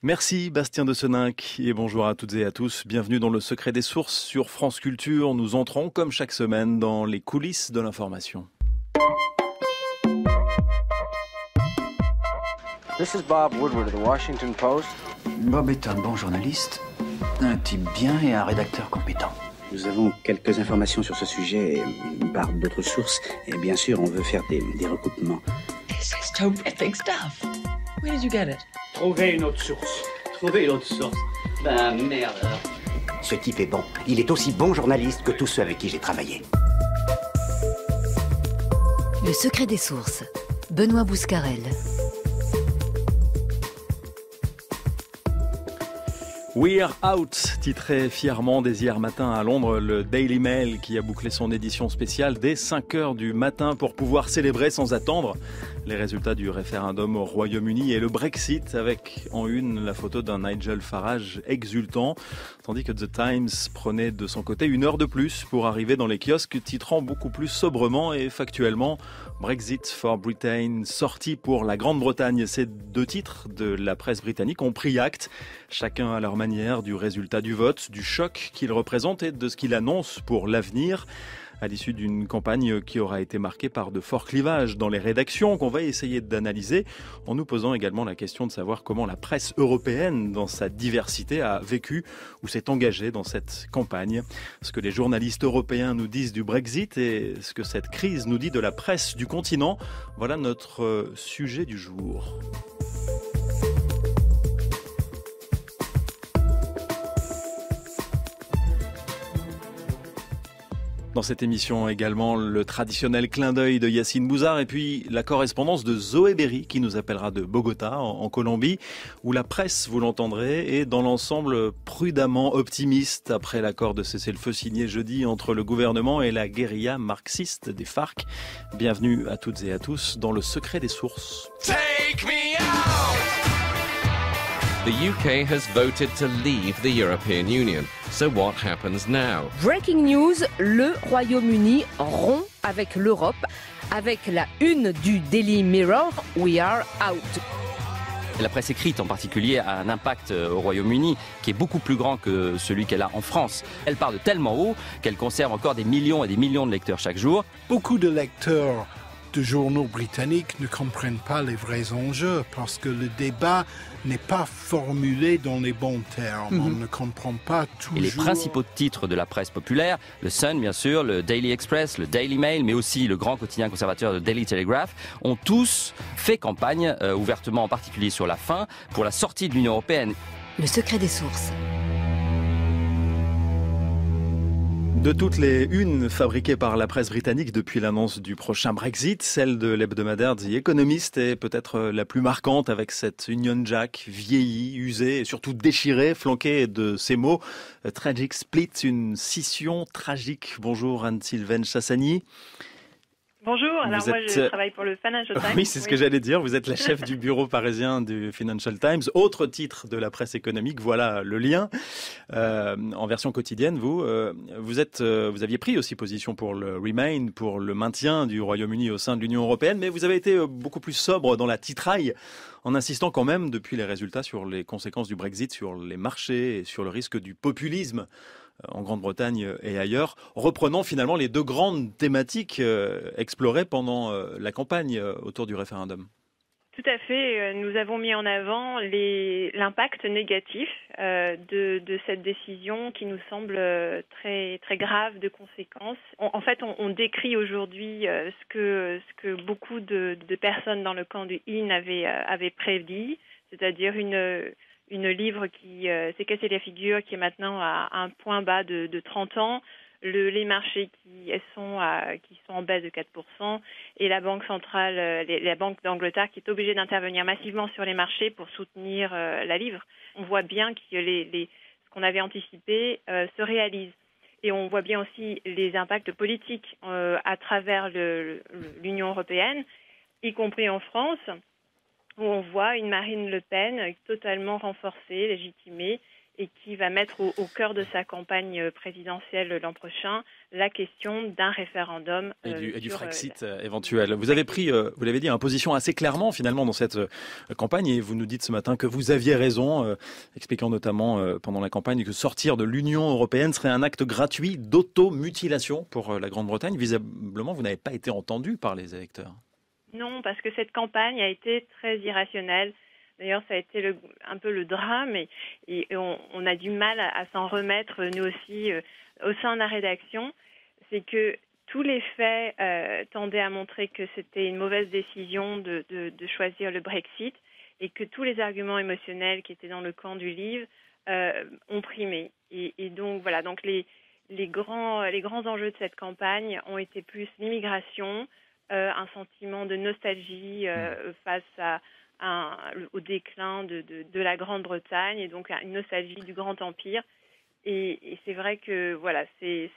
Merci Bastien de Seninck et bonjour à toutes et à tous. Bienvenue dans le Secret des Sources sur France Culture. Nous entrons comme chaque semaine dans les coulisses de l'information. This is Bob Woodward of the Washington Post. Bob est un bon journaliste, un type bien et un rédacteur compétent. Nous avons quelques informations sur ce sujet par d'autres sources et bien sûr on veut faire des recoupements. This is terrific stuff. Where did you get it? Trouvez une autre source. Trouvez une autre source. Ben merde. Ce type est bon. Il est aussi bon journaliste que tous ceux avec qui j'ai travaillé. Le secret des sources. Benoît Bouscarel. We're Out, titré fièrement dès hier matin à Londres, le Daily Mail qui a bouclé son édition spéciale dès 5h du matin pour pouvoir célébrer sans attendre les résultats du référendum au Royaume-Uni et le Brexit avec en une la photo d'un Nigel Farage exultant, tandis que The Times prenait de son côté une heure de plus pour arriver dans les kiosques, titrant beaucoup plus sobrement et factuellement Brexit for Britain, sorti pour la Grande-Bretagne. Ces deux titres de la presse britannique ont pris acte, chacun à leur manière, du résultat du vote, du choc qu'il représente et de ce qu'il annonce pour l'avenir, à l'issue d'une campagne qui aura été marquée par de forts clivages dans les rédactions qu'on va essayer d'analyser en nous posant également la question de savoir comment la presse européenne, dans sa diversité, a vécu ou s'est engagée dans cette campagne. Ce que les journalistes européens nous disent du Brexit et ce que cette crise nous dit de la presse du continent, voilà notre sujet du jour. Dans cette émission également, le traditionnel clin d'œil de Yacine Bouzard et puis la correspondance de Zoé Berry qui nous appellera de Bogota, en Colombie, où la presse, vous l'entendrez, est dans l'ensemble prudemment optimiste après l'accord de cessez-le-feu signé jeudi entre le gouvernement et la guérilla marxiste des FARC. Bienvenue à toutes et à tous dans le secret des sources. Take me out! The UK has voted to leave the European Union. So what happens now? Breaking news, le Royaume-Uni rompt avec l'Europe. Avec la une du Daily Mirror, We are out. La presse écrite en particulier a un impact au Royaume-Uni qui est beaucoup plus grand que celui qu'elle a en France. Elle part de tellement haut qu'elle conserve encore des millions et des millions de lecteurs chaque jour. Beaucoup de lecteurs de journaux britanniques ne comprennent pas les vrais enjeux parce que le débat n'est pas formulé dans les bons termes. On ne comprend pas toujours. Et les principaux titres de la presse populaire, le Sun bien sûr, le Daily Express, le Daily Mail, mais aussi le grand quotidien conservateur, le Daily Telegraph, ont tous fait campagne ouvertement, en particulier sur la fin, pour la sortie de l'Union européenne. Le secret des sources. De toutes les unes fabriquées par la presse britannique depuis l'annonce du prochain Brexit, celle de l'hebdomadaire The Economist est peut-être la plus marquante avec cette Union Jack vieillie, usée et surtout déchirée, flanquée de ces mots « Tragic Split », une scission tragique. Bonjour Anne-Sylvaine Chassagny. Bonjour, alors moi je travaille pour le Financial Times. Oui, c'est ce que j'allais dire, vous êtes la chef du bureau parisien du Financial Times, autre titre de la presse économique, voilà le lien. En version quotidienne, vous aviez pris aussi position pour le Remain, pour le maintien du Royaume-Uni au sein de l'Union européenne, mais vous avez été beaucoup plus sobre dans la titraille, en insistant quand même, depuis les résultats, sur les conséquences du Brexit, sur les marchés et sur le risque du populisme en Grande-Bretagne et ailleurs, reprenant finalement les deux grandes thématiques explorées pendant la campagne autour du référendum. Tout à fait. Nous avons mis en avant l'impact négatif de cette décision qui nous semble très très grave de conséquences. En fait, on décrit aujourd'hui ce que beaucoup de personnes dans le camp du In avaient prédit, c'est-à-dire une livre qui s'est cassé la figure, qui est maintenant à un point bas de 30 ans, les marchés qui sont en baisse de 4%, et la Banque centrale, la Banque d'Angleterre qui est obligée d'intervenir massivement sur les marchés pour soutenir la livre. On voit bien que ce qu'on avait anticipé se réalise. Et on voit bien aussi les impacts politiques à travers l'Union européenne, y compris en France, où on voit une Marine Le Pen totalement renforcée, légitimée, et qui va mettre au cœur de sa campagne présidentielle l'an prochain la question d'un référendum et du Frexit éventuel. Vous avez pris, vous l'avez dit, une position assez clairement finalement dans cette campagne, et vous nous dites ce matin que vous aviez raison, expliquant notamment pendant la campagne que sortir de l'Union européenne serait un acte gratuit d'automutilation pour la Grande-Bretagne. Visiblement, vous n'avez pas été entendu par les électeurs. Non, parce que cette campagne a été très irrationnelle. D'ailleurs, ça a été un peu le drame et on a du mal à s'en remettre, nous aussi, au sein de la rédaction. C'est que tous les faits tendaient à montrer que c'était une mauvaise décision de choisir le Brexit et que tous les arguments émotionnels qui étaient dans le camp du livre ont primé. Et donc, voilà, donc les grands enjeux de cette campagne ont été plus l'immigration, un sentiment de nostalgie face au déclin de la Grande-Bretagne et donc une nostalgie du Grand Empire. Et c'est vrai que voilà, c'est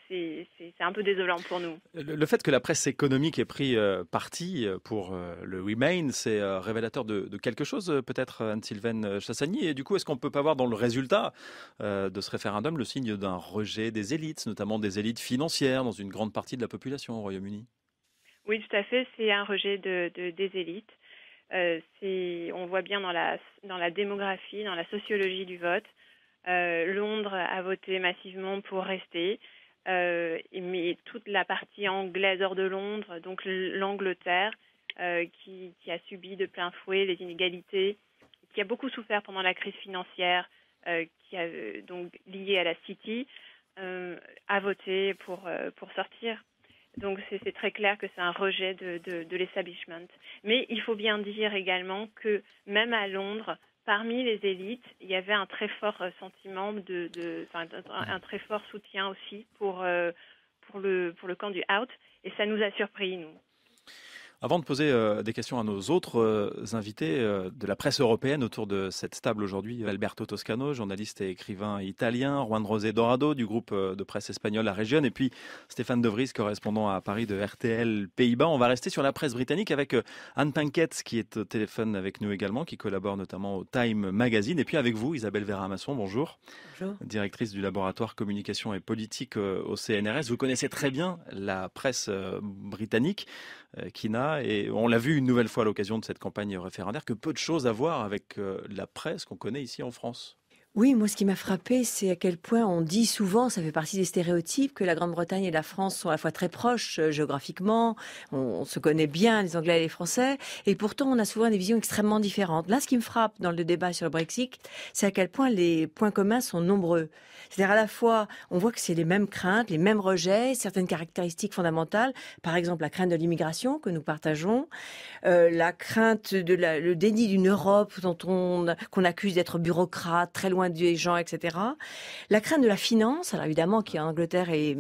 un peu désolant pour nous. Le fait que la presse économique ait pris parti pour le Remain, c'est révélateur de quelque chose, peut-être, Anne-Sylvaine Chassagny. Et du coup, est-ce qu'on ne peut pas voir dans le résultat de ce référendum le signe d'un rejet des élites, notamment des élites financières, dans une grande partie de la population au Royaume-Uni ? Oui, tout à fait, c'est un rejet des élites. On voit bien dans la démographie, dans la sociologie du vote. Londres a voté massivement pour rester, mais toute la partie anglaise hors de Londres, donc l'Angleterre, qui a subi de plein fouet les inégalités, qui a beaucoup souffert pendant la crise financière, qui a donc liée à la City, a voté pour sortir. Donc c'est très clair que c'est un rejet de l'establishment. Mais il faut bien dire également que même à Londres, parmi les élites, il y avait un très fort sentiment un très fort soutien aussi pour le camp du out, et ça nous a surpris, nous. Avant de poser des questions à nos autres invités de la presse européenne autour de cette table aujourd'hui, Alberto Toscano, journaliste et écrivain italien, Juan José Dorado du groupe de presse espagnol La Région, et puis Stéphane De Vries, correspondant à Paris de RTL Pays-Bas. On va rester sur la presse britannique avec Anne Pinkett, qui est au téléphone avec nous également, qui collabore notamment au Time Magazine, et puis avec vous, Isabelle Vera-Masson, bonjour. Bonjour. Directrice du laboratoire communication et politique au CNRS. Vous connaissez très bien la presse britannique, Kina, et on l'a vu une nouvelle fois à l'occasion de cette campagne référendaire, que peu de choses à voir avec la presse qu'on connaît ici en France. Oui, moi ce qui m'a frappé, c'est à quel point on dit souvent, ça fait partie des stéréotypes, que la Grande-Bretagne et la France sont à la fois très proches géographiquement, on se connaît bien, les Anglais et les Français, et pourtant on a souvent des visions extrêmement différentes. Là, ce qui me frappe dans le débat sur le Brexit, c'est à quel point les points communs sont nombreux. C'est-à-dire à la fois, on voit que c'est les mêmes craintes, les mêmes rejets, certaines caractéristiques fondamentales, par exemple la crainte de l'immigration que nous partageons, la crainte le déni d'une Europe qu'on accuse d'être bureaucrate, très loin des gens, etc. La crainte de la finance, alors évidemment qui en Angleterre est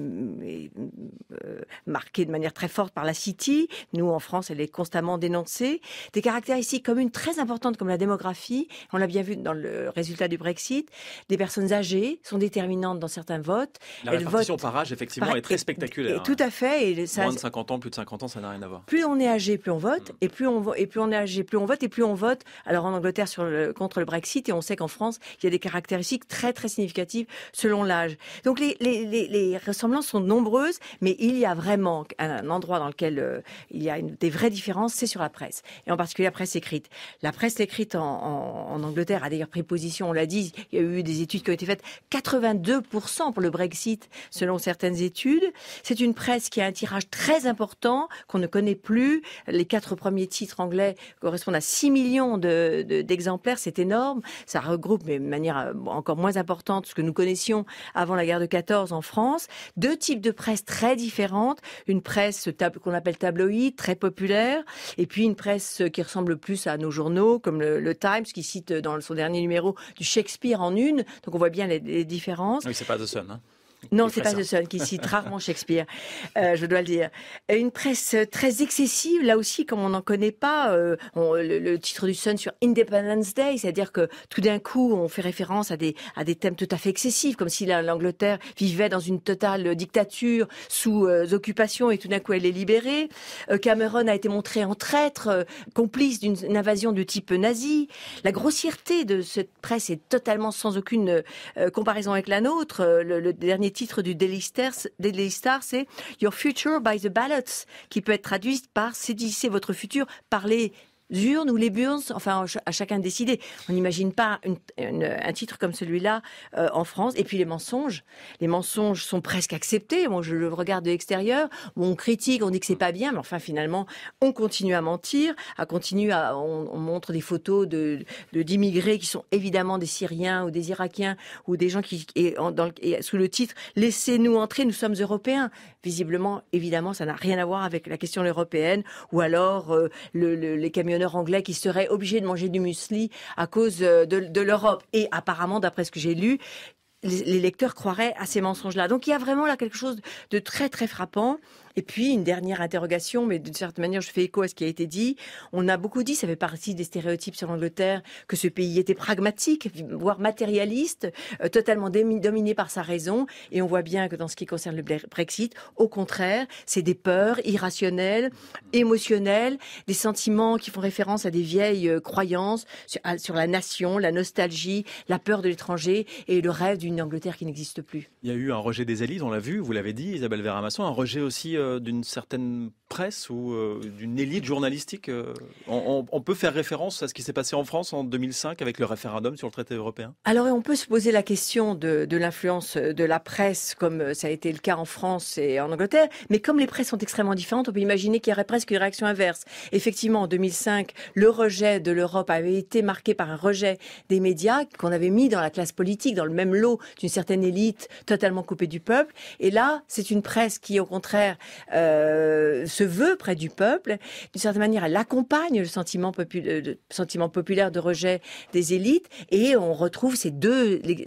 marquée de manière très forte par la City, nous en France elle est constamment dénoncée, des caractéristiques communes très importantes comme la démographie, on l'a bien vu dans le résultat du Brexit, des personnes âgées sont déterminantes dans certains votes. La répartition par âge effectivement est très spectaculaire. Tout à fait. Et moins de 50 ans, plus de 50 ans, ça n'a rien à voir. Plus on est âgé, plus on vote, et plus on est âgé, plus on vote, et plus on vote. Alors en Angleterre contre le Brexit, et on sait qu'en France il y a des caractéristiques très très significatives selon l'âge. Donc les ressemblances sont nombreuses, mais il y a vraiment un endroit dans lequel il y a des vraies différences, c'est sur la presse, et en particulier la presse écrite. La presse écrite en Angleterre a d'ailleurs pris position, on l'a dit, il y a eu des études qui ont été faites, 82% pour le Brexit selon certaines études. C'est une presse qui a un tirage très important qu'on ne connaît plus. Les 4 premiers titres anglais correspondent à 6 millions d'exemplaires, c'est énorme. Ça regroupe, mais de manière encore moins importante, ce que nous connaissions avant la guerre de 14 en France. 2 types de presse très différentes. Une presse qu'on appelle tabloïd, très populaire, et puis une presse qui ressemble plus à nos journaux, comme le Times, qui cite dans son dernier numéro du Shakespeare en une. Donc on voit bien les différences. Oui, c'est pas The Sun, hein. Non, c'est pas The Sun qui cite rarement Shakespeare, je dois le dire. Une presse très excessive, là aussi, comme on n'en connaît pas. Le titre du Sun sur Independence Day, c'est-à-dire que tout d'un coup, on fait référence à des thèmes tout à fait excessifs, comme si l'Angleterre vivait dans une totale dictature sous occupation et tout d'un coup elle est libérée. Cameron a été montré en traître, complice d'une invasion de type nazi. La grossièreté de cette presse est totalement sans aucune comparaison avec la nôtre. Le dernier titre du Daily Star, c'est Your Future by the Ballots, qui peut être traduit par Saisissez votre futur par les urnes ou les burns, enfin à chacun de décider. On n'imagine pas un titre comme celui-là en France. Et puis les mensonges sont presque acceptés. Moi, je le regarde de l'extérieur, où on critique, on dit que c'est pas bien, mais enfin finalement, on continue à mentir, on montre des photos d'immigrés qui sont évidemment des Syriens ou des Irakiens ou des gens sous le titre Laissez-nous entrer, nous sommes Européens. Visiblement, évidemment, ça n'a rien à voir avec la question européenne, ou alors les camionneurs anglais qui seraient obligés de manger du muesli à cause de l'Europe. Et apparemment, d'après ce que j'ai lu, les lecteurs croiraient à ces mensonges-là. Donc il y a vraiment là quelque chose de très très frappant. Et puis une dernière interrogation, mais d'une certaine manière je fais écho à ce qui a été dit. On a beaucoup dit, ça fait partie des stéréotypes sur l'Angleterre, que ce pays était pragmatique, voire matérialiste, totalement dominé par sa raison. Et on voit bien que dans ce qui concerne le Brexit, au contraire, c'est des peurs irrationnelles, émotionnelles, des sentiments qui font référence à des vieilles croyances sur la nation, la nostalgie, la peur de l'étranger et le rêve d'une Angleterre qui n'existe plus. Il y a eu un rejet des élites, on l'a vu, vous l'avez dit, Isabelle Verramasson, un rejet aussi d'une certaine presse ou d'une élite journalistique. On peut faire référence à ce qui s'est passé en France en 2005 avec le référendum sur le traité européen? Alors on peut se poser la question de l'influence de la presse, comme ça a été le cas en France et en Angleterre, mais comme les presses sont extrêmement différentes, on peut imaginer qu'il y aurait presque une réaction inverse. Effectivement, en 2005, le rejet de l'Europe avait été marqué par un rejet des médias qu'on avait mis dans la classe politique, dans le même lot d'une certaine élite totalement coupée du peuple. Et là, c'est une presse qui, au contraire, se veut près du peuple. D'une certaine manière, elle accompagne le sentiment populaire de rejet des élites. Et on retrouve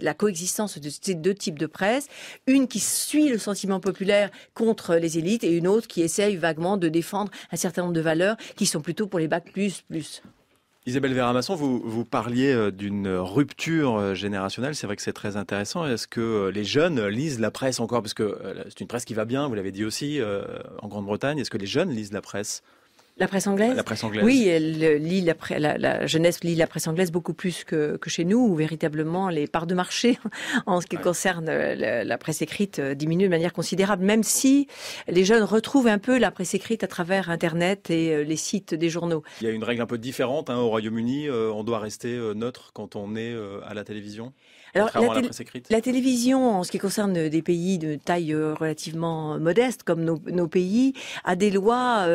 la coexistence de ces deux types de presse. Une qui suit le sentiment populaire contre les élites et une autre qui essaye vaguement de défendre un certain nombre de valeurs qui sont plutôt pour les bacs plus. Isabelle Verramasson, vous parliez d'une rupture générationnelle. C'est vrai que c'est très intéressant. Est-ce que les jeunes lisent la presse encore? Parce que c'est une presse qui va bien, vous l'avez dit aussi, en Grande-Bretagne. Est-ce que les jeunes lisent la presse? La presse anglaise? La presse anglaise. Oui, la jeunesse lit la presse anglaise beaucoup plus que chez nous, où véritablement les parts de marché en ce qui concerne la presse écrite diminuent de manière considérable, même si les jeunes retrouvent un peu la presse écrite à travers Internet et les sites des journaux. Il y a une règle un peu différente au Royaume-Uni. On doit rester neutre quand on est à la télévision. Alors, la télévision, en ce qui concerne des pays de taille relativement modeste, comme nos pays, a des lois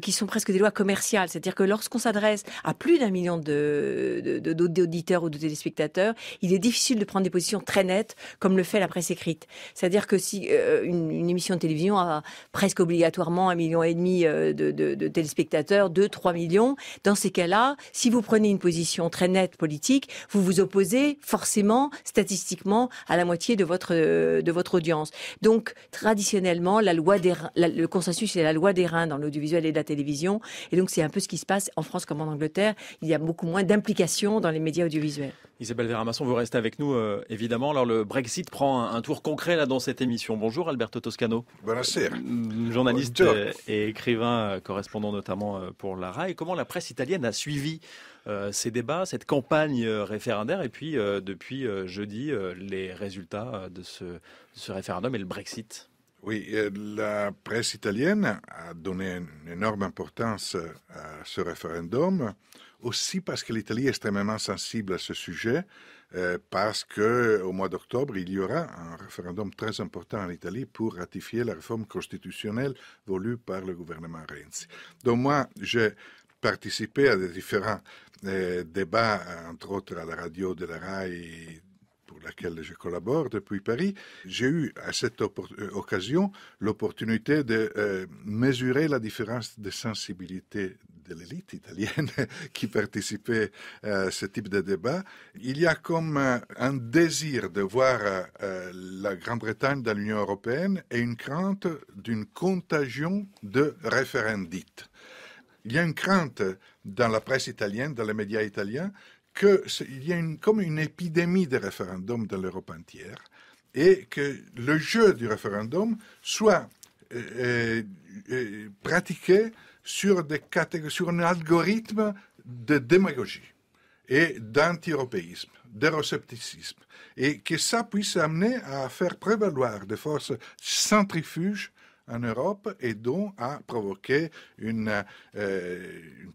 qui sont presque des lois commerciales. C'est-à-dire que lorsqu'on s'adresse à plus d'1 million d'auditeurs ou de téléspectateurs, il est difficile de prendre des positions très nettes, comme le fait la presse écrite. C'est-à-dire que si une émission de télévision a presque obligatoirement 1,5 million de téléspectateurs, 2-3 millions, dans ces cas-là, si vous prenez une position très nette politique, vous vous opposez forcément statistiquement à la moitié de votre audience. Donc traditionnellement, le consensus c'est la loi des reins dans l'audiovisuel et la télévision, et donc c'est un peu ce qui se passe en France comme en Angleterre. Il y a beaucoup moins d'implication dans les médias audiovisuels. Isabelle Verramasson, vous restez avec nous évidemment. Alors le Brexit prend un tour concret là dans cette émission. Bonjour Alberto Toscano. Buonasera. Journaliste et écrivain, correspondant notamment pour la RAI. Comment la presse italienne a suivi ces débats, cette campagne référendaire et puis depuis jeudi les résultats de ce référendum et le Brexit? Oui, la presse italienne a donné une énorme importance à ce référendum, aussi parce que l'Italie est extrêmement sensible à ce sujet, parce qu'au mois d'octobre, il y aura un référendum très important en Italie pour ratifier la réforme constitutionnelle voulue par le gouvernement Renzi. Donc moi, j'ai participé à des différents débats, entre autres à la radio de la RAI, pour laquelle je collabore depuis Paris. J'ai eu à cette occasion l'opportunité de mesurer la différence de sensibilité de l'élite italienne qui participait à ce type de débat. Il y a comme un désir de voir la Grande-Bretagne dans l'Union européenne et une crainte d'une contagion de référendites. Il y a une crainte dans la presse italienne, dans les médias italiens, qu'il y a comme une épidémie de référendums dans l'Europe entière et que le jeu du référendum soit pratiqué sur un algorithme de démagogie et d'anti-européisme, d'euroscepticisme, et que ça puisse amener à faire prévaloir des forces centrifuges en Europe et donc à provoquer une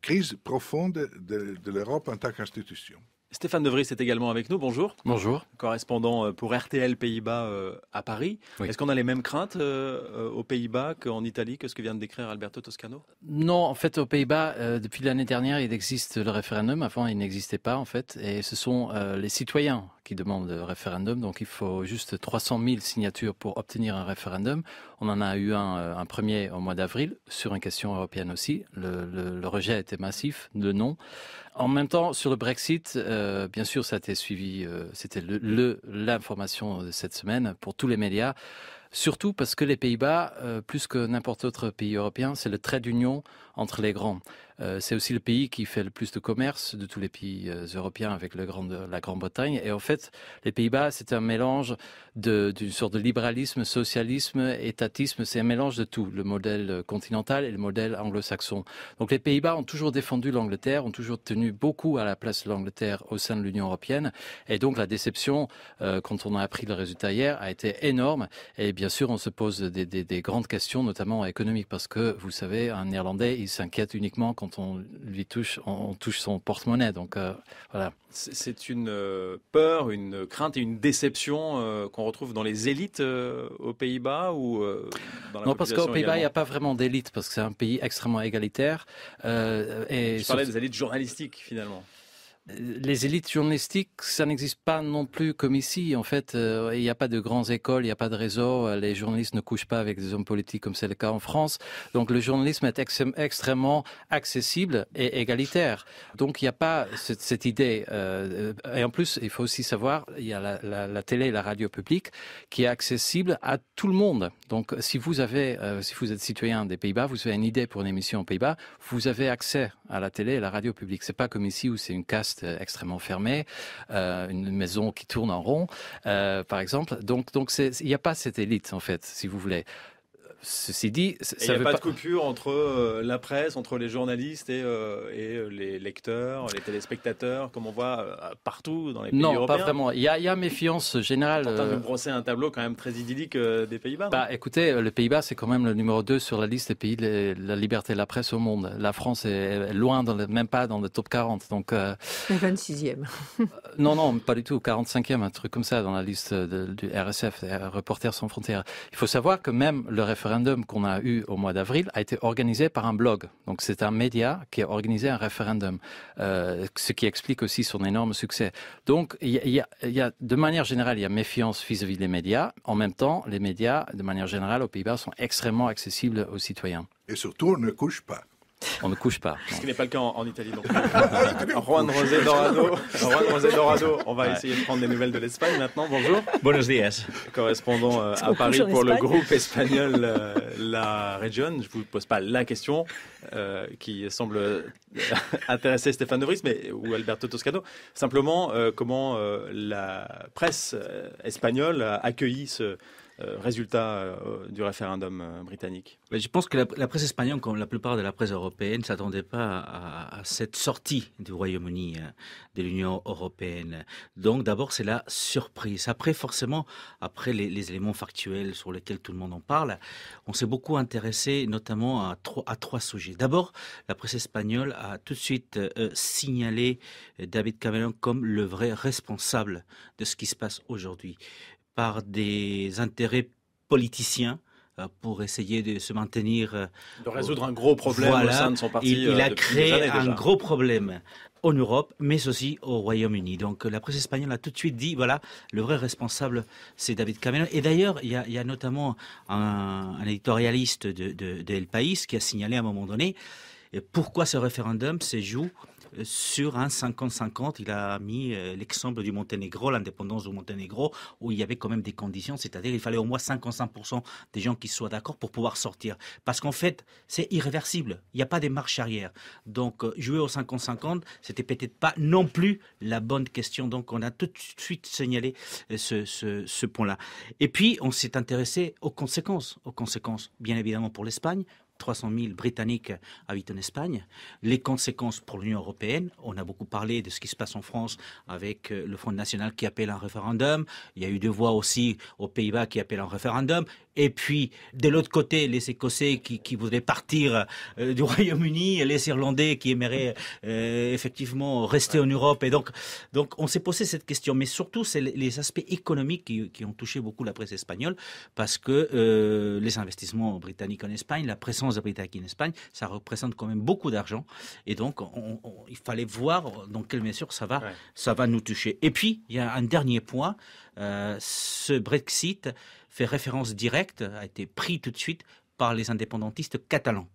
crise profonde de l'Europe en tant qu'institution. Stéphane De Vries est également avec nous. Bonjour. Bonjour. Correspondant pour RTL Pays-Bas à Paris. Oui. Est-ce qu'on a les mêmes craintes aux Pays-Bas qu'en Italie, que ce que vient de décrire Alberto Toscano? Non, en fait, aux Pays-Bas, depuis l'année dernière, il existe le référendum. Avant, il n'existait pas, en fait. Et ce sont les citoyens qui demandent le référendum. Donc, il faut juste 300 000 signatures pour obtenir un référendum. On en a eu un premier au mois d'avril, sur une question européenne aussi. Le rejet était massif, le non. En même temps, sur le Brexit, bien sûr, ça a été suivi, c'était l'information de cette semaine pour tous les médias, surtout parce que les Pays-Bas, plus que n'importe autre pays européen, c'est le trait d'union entre les grands. C'est aussi le pays qui fait le plus de commerce de tous les pays européens avec la Grande-Bretagne. Et en fait, les Pays-Bas, c'est un mélange d'une sorte de libéralisme, socialisme, étatisme. C'est un mélange de tout, le modèle continental et le modèle anglo-saxon. Donc les Pays-Bas ont toujours défendu l'Angleterre, ont toujours tenu beaucoup à la place de l'Angleterre au sein de l'Union européenne. Et donc la déception, quand on a appris le résultat hier, a été énorme. Et bien sûr, on se pose des grandes questions, notamment économiques, parce que, vous savez, un Néerlandais, il s'inquiète uniquement quand on touche son porte-monnaie. Donc voilà. C'est une peur, une crainte et une déception qu'on retrouve dans les élites aux Pays-Bas ou dans la Non, parce qu'aux Pays-Bas, il n'y a également pas vraiment d'élite, parce que c'est un pays extrêmement égalitaire. Je parlais des élites journalistiques, finalement. Les élites journalistiques, ça n'existe pas non plus comme ici. En fait, il n'y a pas de grandes écoles, il n'y a pas de réseau. Les journalistes ne couchent pas avec des hommes politiques comme c'est le cas en France. Donc le journalisme est extrêmement accessible et égalitaire. Donc il n'y a pas cette idée. Et en plus, il faut aussi savoir, il y a la télé et la radio publique qui est accessible à tout le monde. Donc si vous êtes citoyen des Pays-Bas, vous avez une idée pour une émission aux Pays-Bas, vous avez accès à la télé et la radio publique. C'est pas comme ici où c'est une caste extrêmement fermée, une maison qui tourne en rond, par exemple. Donc il n'y a pas cette élite, en fait, si vous voulez. Ceci dit, il n'y a pas de coupure entre la presse, entre les journalistes et les lecteurs, les téléspectateurs, comme on voit partout dans les pays européens. Non, pas vraiment. Il y a méfiance générale. On est en train de brosser un tableau quand même très idyllique des Pays-Bas. Écoutez, les Pays-Bas, c'est quand même le numéro 2 sur la liste des pays de la liberté de la presse au monde. La France est loin, même pas dans le top 40. Donc, 26e. Non, pas du tout. 45e, un truc comme ça dans la liste du RSF, Reporters sans frontières. Il faut savoir que même le référendum qu'on a eu au mois d'avril a été organisé par un blog. Donc c'est un média qui a organisé un référendum, ce qui explique aussi son énorme succès. Donc il y a de manière générale, il y a méfiance vis-à-vis des médias. En même temps, les médias, de manière générale, aux Pays-Bas, sont extrêmement accessibles aux citoyens. Et surtout, on ne couche pas. On ne couche pas. Ce qui n'est pas le cas en Italie. Donc. Juan José Dorado, on va essayer de prendre des nouvelles de l'Espagne maintenant. Bonjour. Buenos días. Correspondant à Paris pour le groupe espagnol La Région. Je ne vous pose pas la question qui semble intéresser Stéphane De Vries ou Alberto Toscano. Simplement, comment la presse espagnole a accueilli ce résultat du référendum britannique? Je pense que la presse espagnole, comme la plupart de la presse européenne, ne s'attendait pas à cette sortie du Royaume-Uni de l'Union européenne. Donc d'abord, c'est la surprise. Après, forcément, après les éléments factuels sur lesquels tout le monde en parle, on s'est beaucoup intéressé notamment à trois sujets. D'abord, la presse espagnole a tout de suite signalé David Cameron comme le vrai responsable de ce qui se passe aujourd'hui, par des intérêts politiciens pour essayer de se maintenir... De résoudre un gros problème au sein de son parti. Il a créé un gros problème en Europe, mais aussi au Royaume-Uni. Donc la presse espagnole a tout de suite dit, voilà, le vrai responsable, c'est David Cameron. Et d'ailleurs, il y a notamment un éditorialiste de El País qui a signalé à un moment donné, Et pourquoi ce référendum se joue sur un 50-50, il a mis l'exemple du Monténégro, l'indépendance du Monténégro, où il y avait quand même des conditions, c'est-à-dire qu'il fallait au moins 55% des gens qui soient d'accord pour pouvoir sortir. Parce qu'en fait, c'est irréversible, il n'y a pas de marche arrière. Donc, jouer au 50-50, c'était peut-être pas non plus la bonne question. Donc, on a tout de suite signalé ce point-là. Et puis, on s'est intéressé aux conséquences, bien évidemment pour l'Espagne. 300 000 Britanniques habitent en Espagne. Les conséquences pour l'Union européenne, on a beaucoup parlé de ce qui se passe en France avec le Front National qui appelle un référendum. Il y a eu 2 voix aussi aux Pays-Bas qui appellent un référendum. Et puis, de l'autre côté, les Écossais qui voudraient partir du Royaume-Uni, les Irlandais qui aimeraient effectivement rester en Europe. Et donc on s'est posé cette question. Mais surtout, c'est les aspects économiques qui ont touché beaucoup la presse espagnole, parce que les investissements britanniques en Espagne, la présence britannique en Espagne, ça représente quand même beaucoup d'argent. Et donc, il fallait voir dans quelle mesure ça va nous toucher. Et puis, il y a un dernier point. Ce Brexit fait référence directe, a été pris tout de suite par les indépendantistes catalans.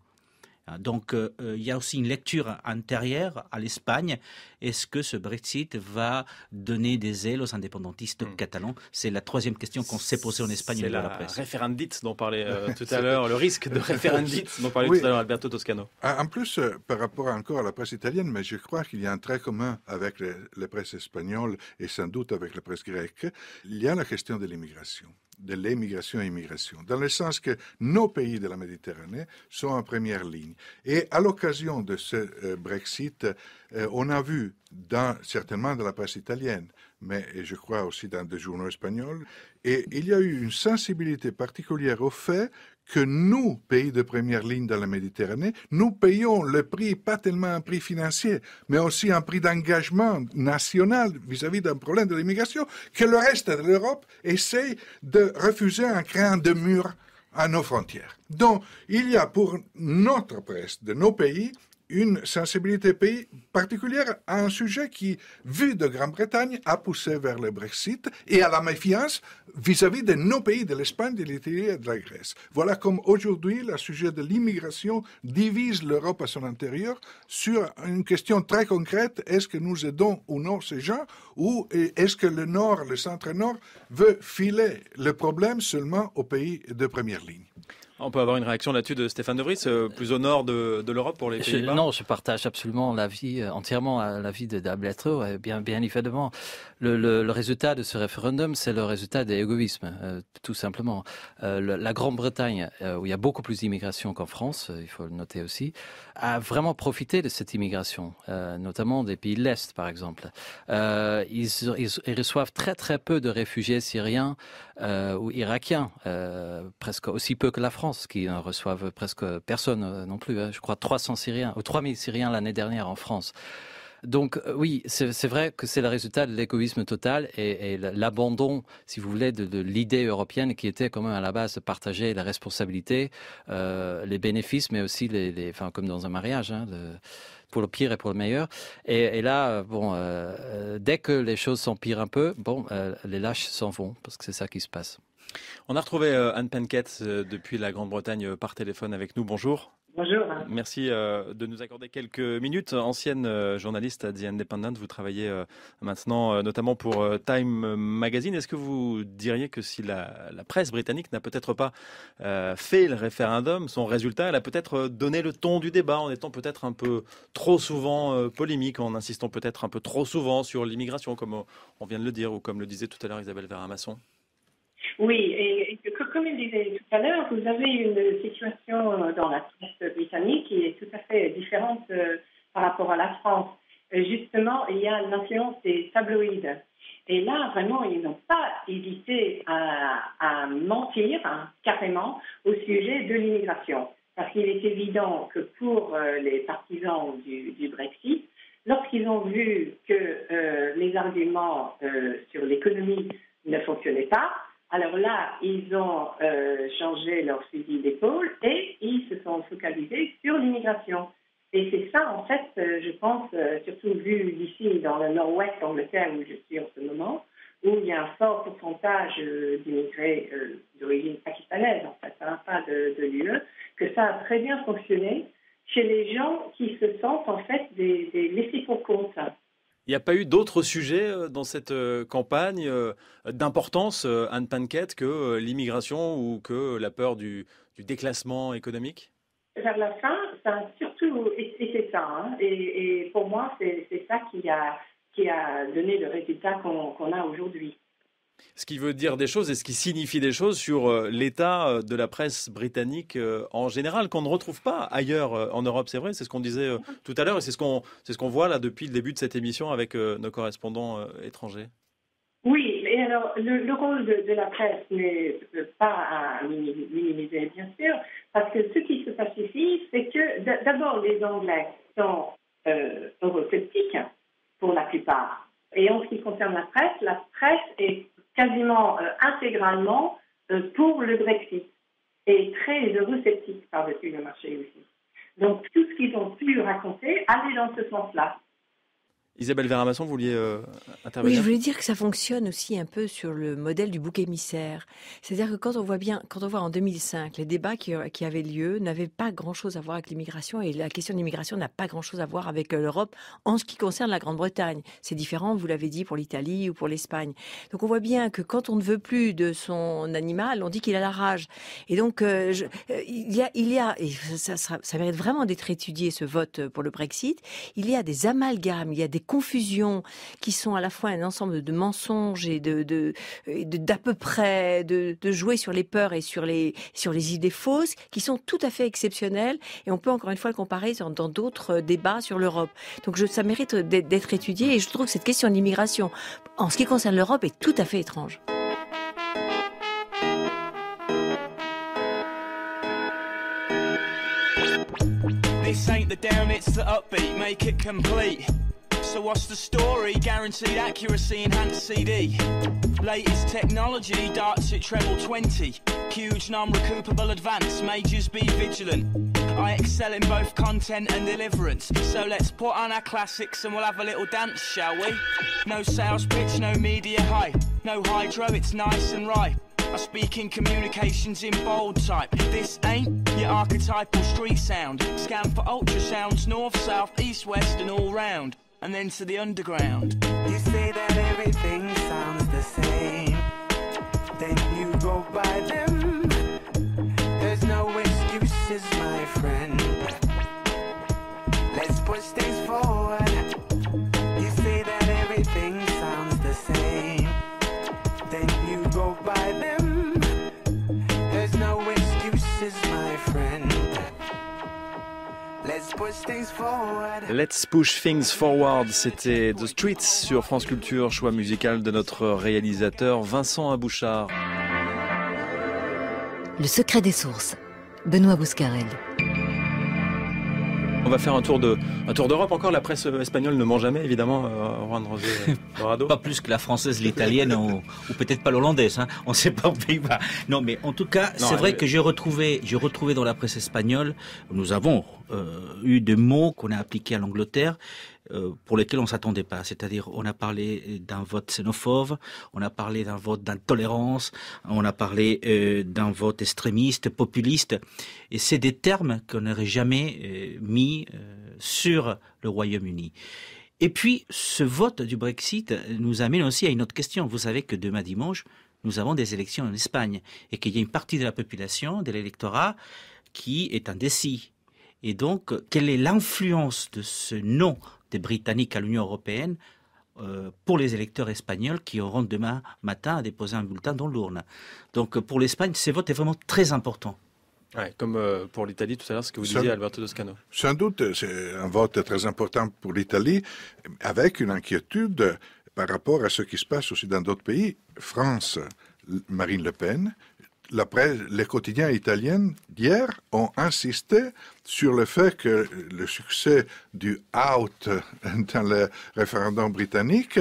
Donc, il y a aussi une lecture antérieure à l'Espagne. Est-ce que ce Brexit va donner des ailes aux indépendantistes catalans? C'est la 3e question qu'on s'est posée en Espagne et dans la presse. C'est la référendite dont parlait tout à l'heure, le risque de référendite dont parlait tout à l'heure Alberto Toscano. En plus, par rapport encore à la presse italienne, mais je crois qu'il y a un trait commun avec la presse espagnole et sans doute avec la presse grecque, il y a la question de l'immigration. De l'émigration et immigration, dans le sens que nos pays de la Méditerranée sont en première ligne. Et à l'occasion de ce Brexit, on a vu, certainement dans la presse italienne, mais je crois aussi dans des journaux espagnols, et il y a eu une sensibilité particulière au fait que nous, pays de première ligne dans la Méditerranée, nous payons le prix, pas tellement un prix financier, mais aussi un prix d'engagement national vis-à-vis d'un problème de l'immigration, que le reste de l'Europe essaie de refuser en créant des murs à nos frontières. Donc, il y a pour notre presse de nos pays une sensibilité particulière à un sujet qui, vu de Grande-Bretagne, a poussé vers le Brexit et à la méfiance vis-à-vis de nos pays, de l'Espagne, de l'Italie et de la Grèce. Voilà comme aujourd'hui, le sujet de l'immigration divise l'Europe à son intérieur sur une question très concrète. Est-ce que nous aidons ou non ces gens, ou est-ce que le Nord, le centre-Nord, veut filer le problème seulement aux pays de première ligne? On peut avoir une réaction là-dessus de Stéphane De Vries, plus au nord de l'Europe pour les Pays-Bas. Non, je partage absolument entièrement l'avis d'Alberto, bien évidemment. Le résultat de ce référendum, c'est le résultat des égoïsmes, tout simplement. La Grande-Bretagne, où il y a beaucoup plus d'immigration qu'en France, il faut le noter aussi, a vraiment profité de cette immigration, notamment des pays de l'Est, par exemple. Ils reçoivent très très peu de réfugiés syriens ou irakiens, presque aussi peu que la France, qui ne reçoivent presque personne non plus. Je crois 300 Syriens ou 3000 Syriens l'année dernière en France. Donc oui, c'est vrai que c'est le résultat de l'égoïsme total et l'abandon, si vous voulez, de l'idée européenne qui était quand même à la base de partager la responsabilité, les bénéfices, mais aussi enfin comme dans un mariage, pour le pire et pour le meilleur. Et là, dès que les choses s'empirent un peu, les lâches s'en vont, parce que c'est ça qui se passe. On a retrouvé Anne Penketh depuis la Grande-Bretagne par téléphone avec nous. Bonjour. Bonjour. Merci de nous accorder quelques minutes. Ancienne journaliste à The Independent, vous travaillez maintenant notamment pour Time Magazine. Est-ce que vous diriez que si la presse britannique n'a peut-être pas fait le référendum, son résultat, elle a peut-être donné le ton du débat en étant peut-être un peu trop souvent polémique, en insistant peut-être un peu trop souvent sur l'immigration, comme on vient de le dire, ou comme le disait tout à l'heure Isabelle Verhamasson? Oui, et comme il disait tout à l'heure, vous avez une situation dans la presse britannique qui est tout à fait différente par rapport à la France. Justement, il y a l'influence des tabloïds. Et là, vraiment, ils n'ont pas hésité à mentir carrément au sujet de l'immigration. Parce qu'il est évident que pour les partisans du Brexit, lorsqu'ils ont vu que les arguments sur l'économie ne fonctionnaient pas, alors là, ils ont changé leur fusil d'épaule et ils se sont focalisés sur l'immigration. Et c'est ça, en fait, je pense, surtout vu d'ici dans le nord-ouest d'Angleterre où je suis en ce moment, où il y a un fort pourcentage d'immigrés d'origine pakistanaise, en fait, pas de l'UE, que ça a très bien fonctionné chez les gens qui se sentent en fait des laissés pour compte. Il n'y a pas eu d'autres sujets dans cette campagne d'importance, Anne Paquette, que l'immigration ou que la peur du déclassement économique? Vers la fin, ça a surtout été ça. Hein. Et pour moi, c'est ça qui a donné le résultat qu'on a aujourd'hui. Ce qui veut dire des choses et ce qui signifie des choses sur l'état de la presse britannique en général, qu'on ne retrouve pas ailleurs en Europe, c'est vrai, c'est ce qu'on disait tout à l'heure et c'est ce qu'on voit là depuis le début de cette émission avec nos correspondants étrangers. Oui, et alors le rôle de la presse n'est pas à minimiser, bien sûr, parce que ce qui se passe ici, c'est que d'abord les Anglais sont eurosceptiques pour la plupart. Et en ce qui concerne la presse est quasiment intégralement pour le Brexit et très eurosceptique par-dessus le marché aussi. Donc tout ce qu'ils ont pu raconter allait dans ce sens-là. Isabelle Verramasson, vous vouliez intervenir? Oui, je voulais dire que ça fonctionne aussi un peu sur le modèle du bouc émissaire. C'est-à-dire que quand on voit en 2005, les débats qui avaient lieu n'avaient pas grand-chose à voir avec l'immigration et la question de l'immigration n'a pas grand-chose à voir avec l'Europe en ce qui concerne la Grande-Bretagne. C'est différent, vous l'avez dit, pour l'Italie ou pour l'Espagne. Donc on voit bien que quand on ne veut plus de son animal, on dit qu'il a la rage. Et donc il y a et ça mérite vraiment d'être étudié, ce vote pour le Brexit. Il y a des amalgames, il y a des confusions qui sont à la fois un ensemble de mensonges et d'à peu près de jouer sur les peurs et sur les idées fausses qui sont tout à fait exceptionnelles et on peut encore une fois le comparer dans d'autres débats sur l'Europe. Donc ça mérite d'être étudié et je trouve que cette question de l'immigration en ce qui concerne l'Europe est tout à fait étrange. This ain't the down, it's the upbeat, make it complete. So what's the story? Guaranteed accuracy, enhanced CD. Latest technology, darts at treble 20. Huge non-recoupable advance, majors be vigilant. I excel in both content and deliverance. So let's put on our classics and we'll have a little dance, shall we? No sales pitch, no media hype. No hydro, it's nice and right. I speak in communications in bold type. This ain't your archetypal street sound. Scan for ultrasounds, north, south, east, west and all round. And then to the underground. You say that everything sounds the same, then you go by them. There's no excuses, my friend. Let's push things forward. You say that everything sounds the same, then you go by them. There's no excuses, my friend. Let's push things forward. Let's push things forward, c'était The Streets sur France Culture, choix musical de notre réalisateur Vincent Abouchard. Le secret des sources, Benoît Bouscarel. On va faire un tour d'Europe encore. La presse espagnole ne ment jamais, évidemment, Juan José Dorado. Pas plus que la française, l'italienne ou peut-être pas l'hollandaise. Hein. On ne sait pas aux Pays-Bas. Non, mais en tout cas, c'est vrai que j'ai retrouvé dans la presse espagnole, nous avons eu des mots qu'on a appliqués à l'Angleterre pour lesquels on s'attendait pas. C'est-à-dire, on a parlé d'un vote xénophobe, on a parlé d'un vote d'intolérance, on a parlé d'un vote extrémiste, populiste. Et c'est des termes qu'on n'aurait jamais mis sur le Royaume-Uni. Et puis, ce vote du Brexit nous amène aussi à une autre question. Vous savez que demain dimanche, nous avons des élections en Espagne et qu'il y a une partie de la population, de l'électorat, qui est indécis. Et donc, quelle est l'influence de ce non des Britanniques à l'Union européenne pour les électeurs espagnols qui auront demain matin à déposer un bulletin dans l'urne. Donc pour l'Espagne, ce vote est vraiment très important. Ouais, comme pour l'Italie tout à l'heure, ce que vous disiez, Alberto Toscano. Sans doute, c'est un vote très important pour l'Italie, avec une inquiétude par rapport à ce qui se passe aussi dans d'autres pays. France, Marine Le Pen. La presse, les quotidiens italiens d'hier ont insisté sur le fait que le succès du out dans le référendum britannique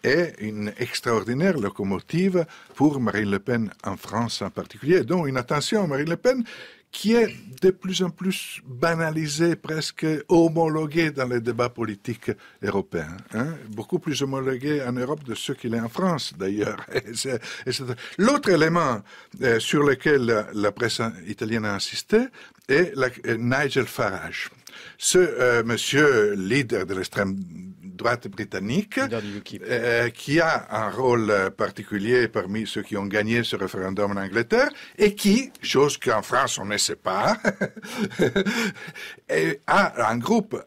est une extraordinaire locomotive pour Marine Le Pen en France en particulier. Donc une attention à Marine Le Pen qui est de plus en plus banalisée, presque homologuée dans les débats politiques européens. Hein? Beaucoup plus homologuée en Europe de ce qu'il est en France, d'ailleurs. L'autre élément sur lequel la presse italienne a insisté est Nigel Farage. ce monsieur leader de l'extrême droite britannique, qui a un rôle particulier parmi ceux qui ont gagné ce référendum en Angleterre, et qui, chose qu'en France on ne sait pas, a un groupe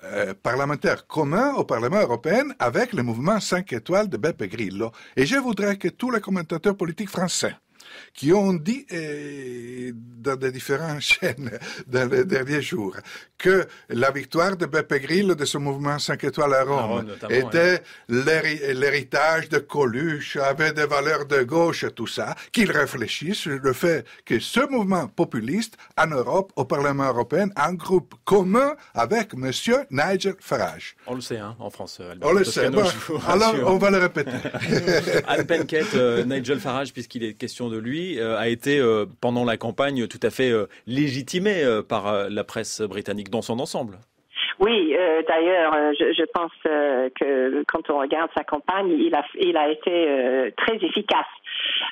parlementaire commun au Parlement européen avec le mouvement 5 étoiles de Beppe Grillo. Et je voudrais que tous les commentateurs politiques français qui ont dit dans des différentes chaînes dans les derniers jours que la victoire de Beppe Grillo de ce mouvement 5 étoiles à Rome était l'héritage de Coluche, avait des valeurs de gauche, tout ça, qu'ils réfléchissent sur le fait que ce mouvement populiste en Europe, au Parlement européen, a un groupe commun avec monsieur Nigel Farage. On le sait, hein, en France. On le sait. Bon, alors, on va le répéter. Anne Penketh, Nigel Farage, puisqu'il est question de lui, a été pendant la campagne tout à fait légitimé par la presse britannique dans son ensemble. Oui, d'ailleurs, je pense que quand on regarde sa campagne, il a été très efficace.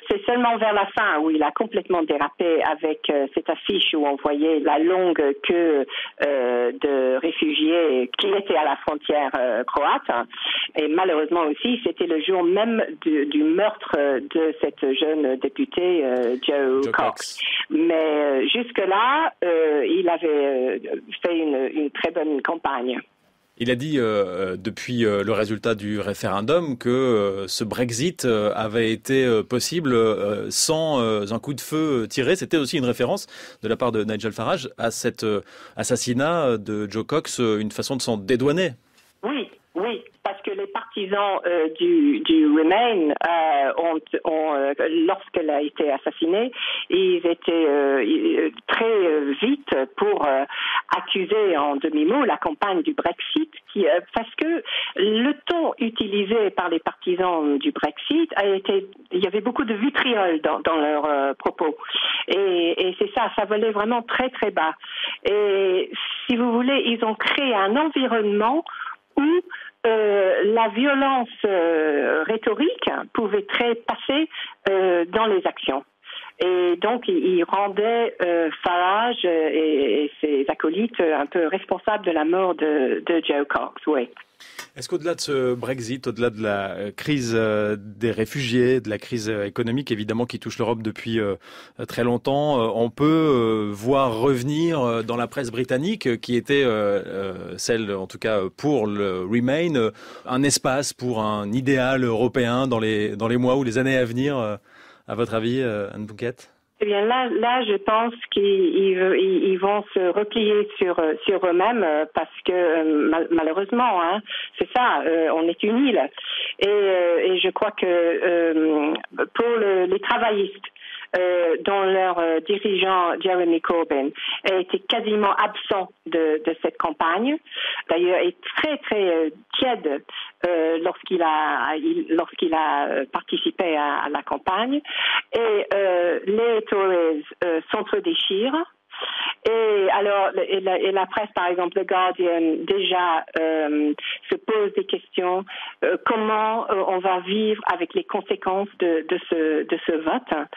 C'est seulement vers la fin où il a complètement dérapé avec cette affiche où on voyait la longue queue de réfugiés qui étaient à la frontière croate. Et malheureusement aussi, c'était le jour même du meurtre de cette jeune députée Joe Cox. Mais jusque-là, il avait fait une très bonne campagne. Il a dit depuis le résultat du référendum que ce Brexit avait été possible sans un coup de feu tiré. C'était aussi une référence de la part de Nigel Farage à cet assassinat de Joe Cox, une façon de s'en dédouaner. Oui, parce que les partisans du Remain lorsqu'elle a été assassinée, ils étaient très vite pour accuser en demi-mot la campagne du Brexit, parce que le ton utilisé par les partisans du Brexit il y avait beaucoup de vitriol dans leurs propos, et c'est ça volait vraiment très très bas. Et si vous voulez, ils ont créé un environnement où la violence rhétorique pouvait très passer dans les actions. Et donc, il rendait Farage et ses acolytes un peu responsables de la mort de Joe Cox, oui. Est-ce qu'au-delà de ce Brexit, au-delà de la crise des réfugiés, de la crise économique évidemment qui touche l'Europe depuis très longtemps, on peut voir revenir dans la presse britannique, qui était celle en tout cas pour le Remain, un espace pour un idéal européen dans les mois ou les années à venir, à votre avis, Anne Penketh ? Eh bien là, je pense qu'ils vont se replier sur eux-mêmes parce que malheureusement, hein, c'est ça, on est une île. Et je crois que pour les travaillistes, dont leur dirigeant Jeremy Corbyn a été quasiment absent de cette campagne. D'ailleurs, est très très tiède lorsqu'il a participé à la campagne. Et les Tories s'entre-déchirent. Et alors, la presse, par exemple, The Guardian, déjà se pose des questions. Comment on va vivre avec les conséquences de ce vote?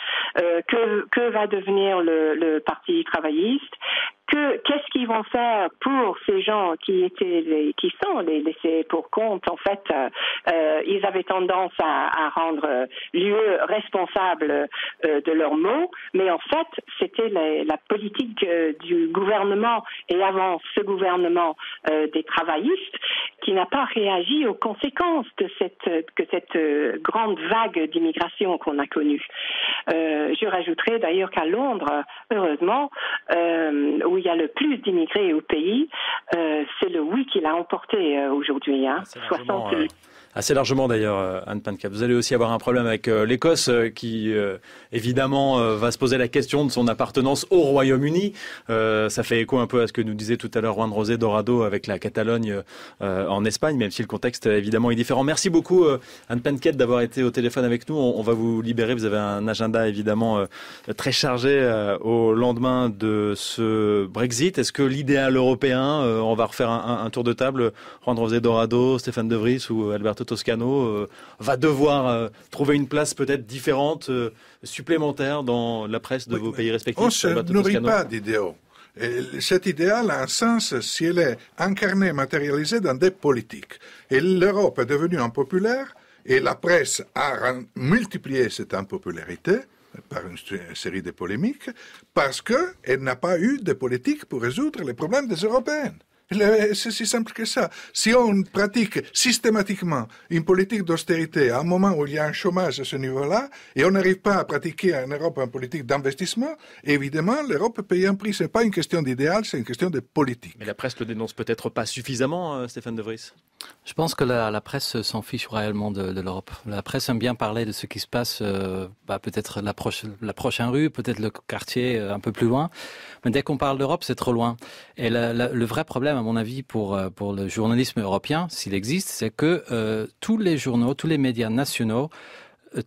Que va devenir le Parti travailliste? Qu'est-ce qu'ils vont faire pour ces gens qui sont les laissés pour compte? En fait, ils avaient tendance à rendre l'UE responsable de leurs maux, mais en fait, c'était la politique du gouvernement et avant ce gouvernement des travaillistes qui n'a pas réagi aux conséquences de cette grande vague d'immigration qu'on a connue. Je rajouterai d'ailleurs qu'à Londres, heureusement, où il y a le plus d'immigrés au pays, c'est le oui qui l'a emporté aujourd'hui. Hein, assez largement d'ailleurs, Anne Penketh. Vous allez aussi avoir un problème avec l'Écosse qui, évidemment, va se poser la question de son appartenance au Royaume-Uni. Ça fait écho un peu à ce que nous disait tout à l'heure Juan José Dorado avec la Catalogne en Espagne, même si le contexte évidemment est différent. Merci beaucoup Anne Penketh d'avoir été au téléphone avec nous. On va vous libérer. Vous avez un agenda évidemment très chargé au lendemain de ce Brexit. Est-ce que l'idéal européen, on va refaire un tour de table, Juan José Dorado, Stéphane De Vries ou Alberto Toscano, va devoir trouver une place peut-être différente, supplémentaire dans la presse de vos pays respectifs? On ne se nourrit pas d'idéaux. Et cet idéal a un sens si elle est incarnée, matérialisée dans des politiques. Et l'Europe est devenue impopulaire et la presse a multiplié cette impopularité par une série de polémiques parce qu'elle n'a pas eu de politique pour résoudre les problèmes des Européens. C'est si simple que ça. Si on pratique systématiquement une politique d'austérité à un moment où il y a un chômage à ce niveau-là, et on n'arrive pas à pratiquer en Europe une politique d'investissement, évidemment, l'Europe paye un prix. Ce n'est pas une question d'idéal, c'est une question de politique. Mais la presse le dénonce peut-être pas suffisamment, Stéphane De Vries. Je pense que la presse s'en fiche réellement de l'Europe. La presse aime bien parler de ce qui se passe, peut-être la prochaine rue, peut-être le quartier un peu plus loin. Mais dès qu'on parle d'Europe, c'est trop loin. Et le vrai problème, à mon avis, pour le journalisme européen, s'il existe, c'est que tous les journaux, tous les médias nationaux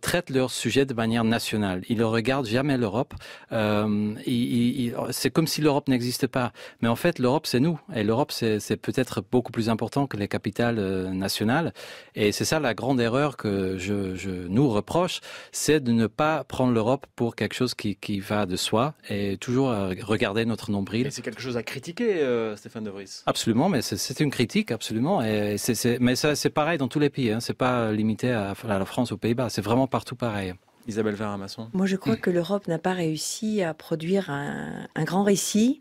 traitent leurs sujets de manière nationale. Ils ne regardent jamais l'Europe. C'est comme si l'Europe n'existe pas. Mais en fait, l'Europe, c'est nous. Et l'Europe, c'est peut-être beaucoup plus important que les capitales nationales. Et c'est ça la grande erreur que je nous reproche, c'est de ne pas prendre l'Europe pour quelque chose qui va de soi et toujours regarder notre nombril. Et c'est quelque chose à critiquer, Stéphane De Vries. Absolument, mais c'est une critique, absolument. Et mais ça, c'est pareil dans tous les pays. C'est pas limité à la France, aux Pays-Bas. C'est vraiment partout pareil. Isabelle Verhamasson. Moi, je crois que l'Europe n'a pas réussi à produire un grand récit.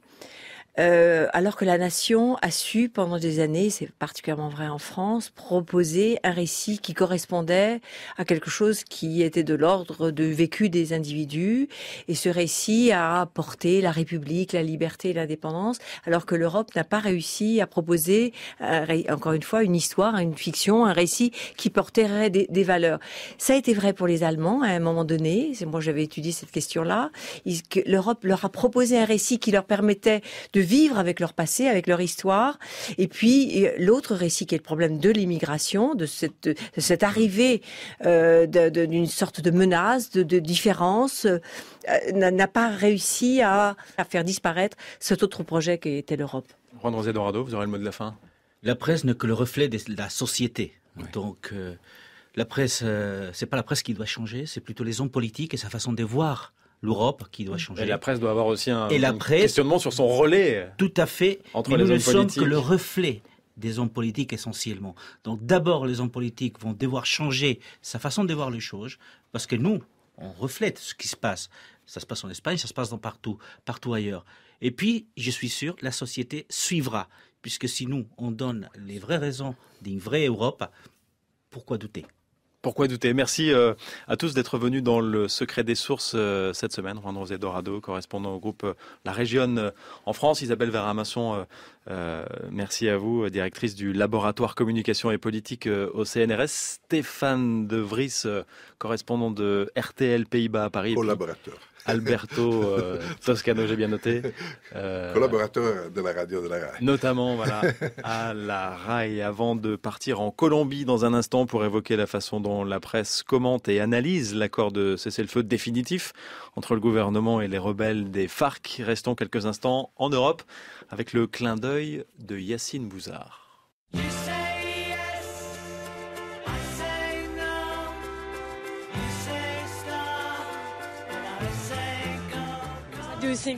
Alors que la nation a su pendant des années, c'est particulièrement vrai en France, proposer un récit qui correspondait à quelque chose qui était de l'ordre du vécu des individus. Et ce récit a apporté la République, la liberté et l'indépendance, alors que l'Europe n'a pas réussi à proposer, encore une fois, une histoire, une fiction, un récit qui porterait des valeurs. Ça a été vrai pour les Allemands à un moment donné. Moi, j'avais étudié cette question-là. L'Europe leur a proposé un récit qui leur permettait de vivre avec leur passé, avec leur histoire. Et puis, l'autre récit qui est le problème de l'immigration, de cette arrivée d'une sorte de menace, de différence, n'a pas réussi à faire disparaître cet autre projet qui était l'Europe. Juan José Dorado, vous aurez le mot de la fin. La presse n'est que le reflet de la société. Oui. Donc, la presse, c'est pas la presse qui doit changer, c'est plutôt les hommes politiques et sa façon de voir l'Europe qui doit changer. Et la presse doit avoir aussi un questionnement sur son relais. Tout à fait. Entre les hommes politiques. Nous ne sommes que le reflet des hommes politiques essentiellement. Donc d'abord, les hommes politiques vont devoir changer sa façon de voir les choses, parce que nous, on reflète ce qui se passe. Ça se passe en Espagne, ça se passe partout ailleurs. Et puis, je suis sûr, la société suivra, puisque si nous, on donne les vraies raisons d'une vraie Europe, pourquoi douter ? Pourquoi douter ? Merci à tous d'être venus dans le secret des sources cette semaine. Juan José Dorado, correspondant au groupe La Région en France. Isabelle Verhamasson, merci à vous, directrice du laboratoire communication et politique au CNRS. Stéphane De Vries, correspondant de RTL Pays-Bas à Paris. Collaborateur. Alberto Toscano, j'ai bien noté. Collaborateur de la radio de la RAI. Notamment, voilà, à la RAI, avant de partir en Colombie dans un instant pour évoquer la façon dont la presse commente et analyse l'accord de cessez-le-feu définitif entre le gouvernement et les rebelles des FARC. Restons quelques instants en Europe avec le clin d'œil de Yacine Bouzard.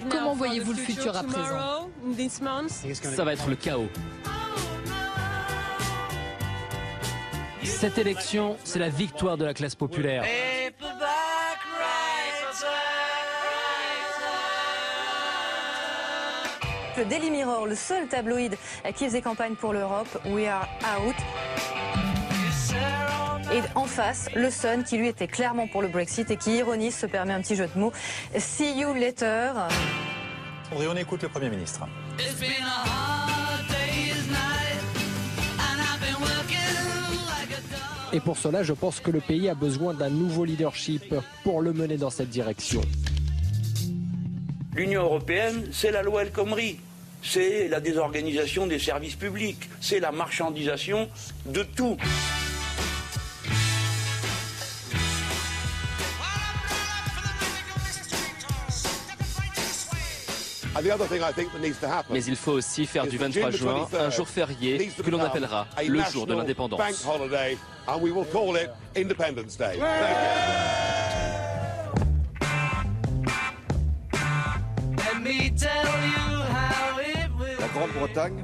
Comment voyez-vous le futur à présent ? Ça va être le chaos. Cette élection, c'est la victoire de la classe populaire. Le Daily Mirror, le seul tabloïd qui faisait campagne pour l'Europe, We Are Out. Et en face, le Sun, qui lui était clairement pour le Brexit et qui ironise, se permet un petit jeu de mots. See you later. Et on écoute le Premier ministre. Et pour cela, je pense que le pays a besoin d'un nouveau leadership pour le mener dans cette direction. L'Union européenne, c'est la loi El Khomri. C'est la désorganisation des services publics. C'est la marchandisation de tout. Mais il faut aussi faire du 23 juin un jour férié que l'on appellera le jour de l'indépendance. Let me tell you how Grande-Bretagne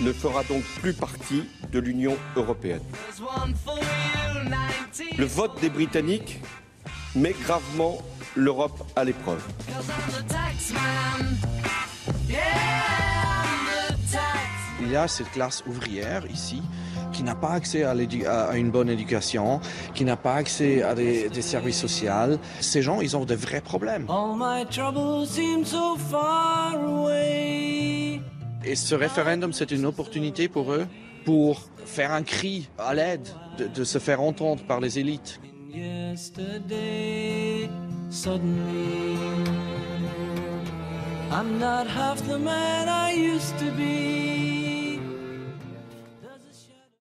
ne fera donc plus partie de l'Union européenne. Le vote des Britanniques met gravement l'Europe à l'épreuve. Il y a cette classe ouvrière ici qui n'a pas accès à une bonne éducation, qui n'a pas accès à des services sociaux. Ces gens, ils ont de vrais problèmes. Et ce référendum, c'est une opportunité pour eux pour faire un cri à l'aide, de se faire entendre par les élites. I'm not half the man I used to be.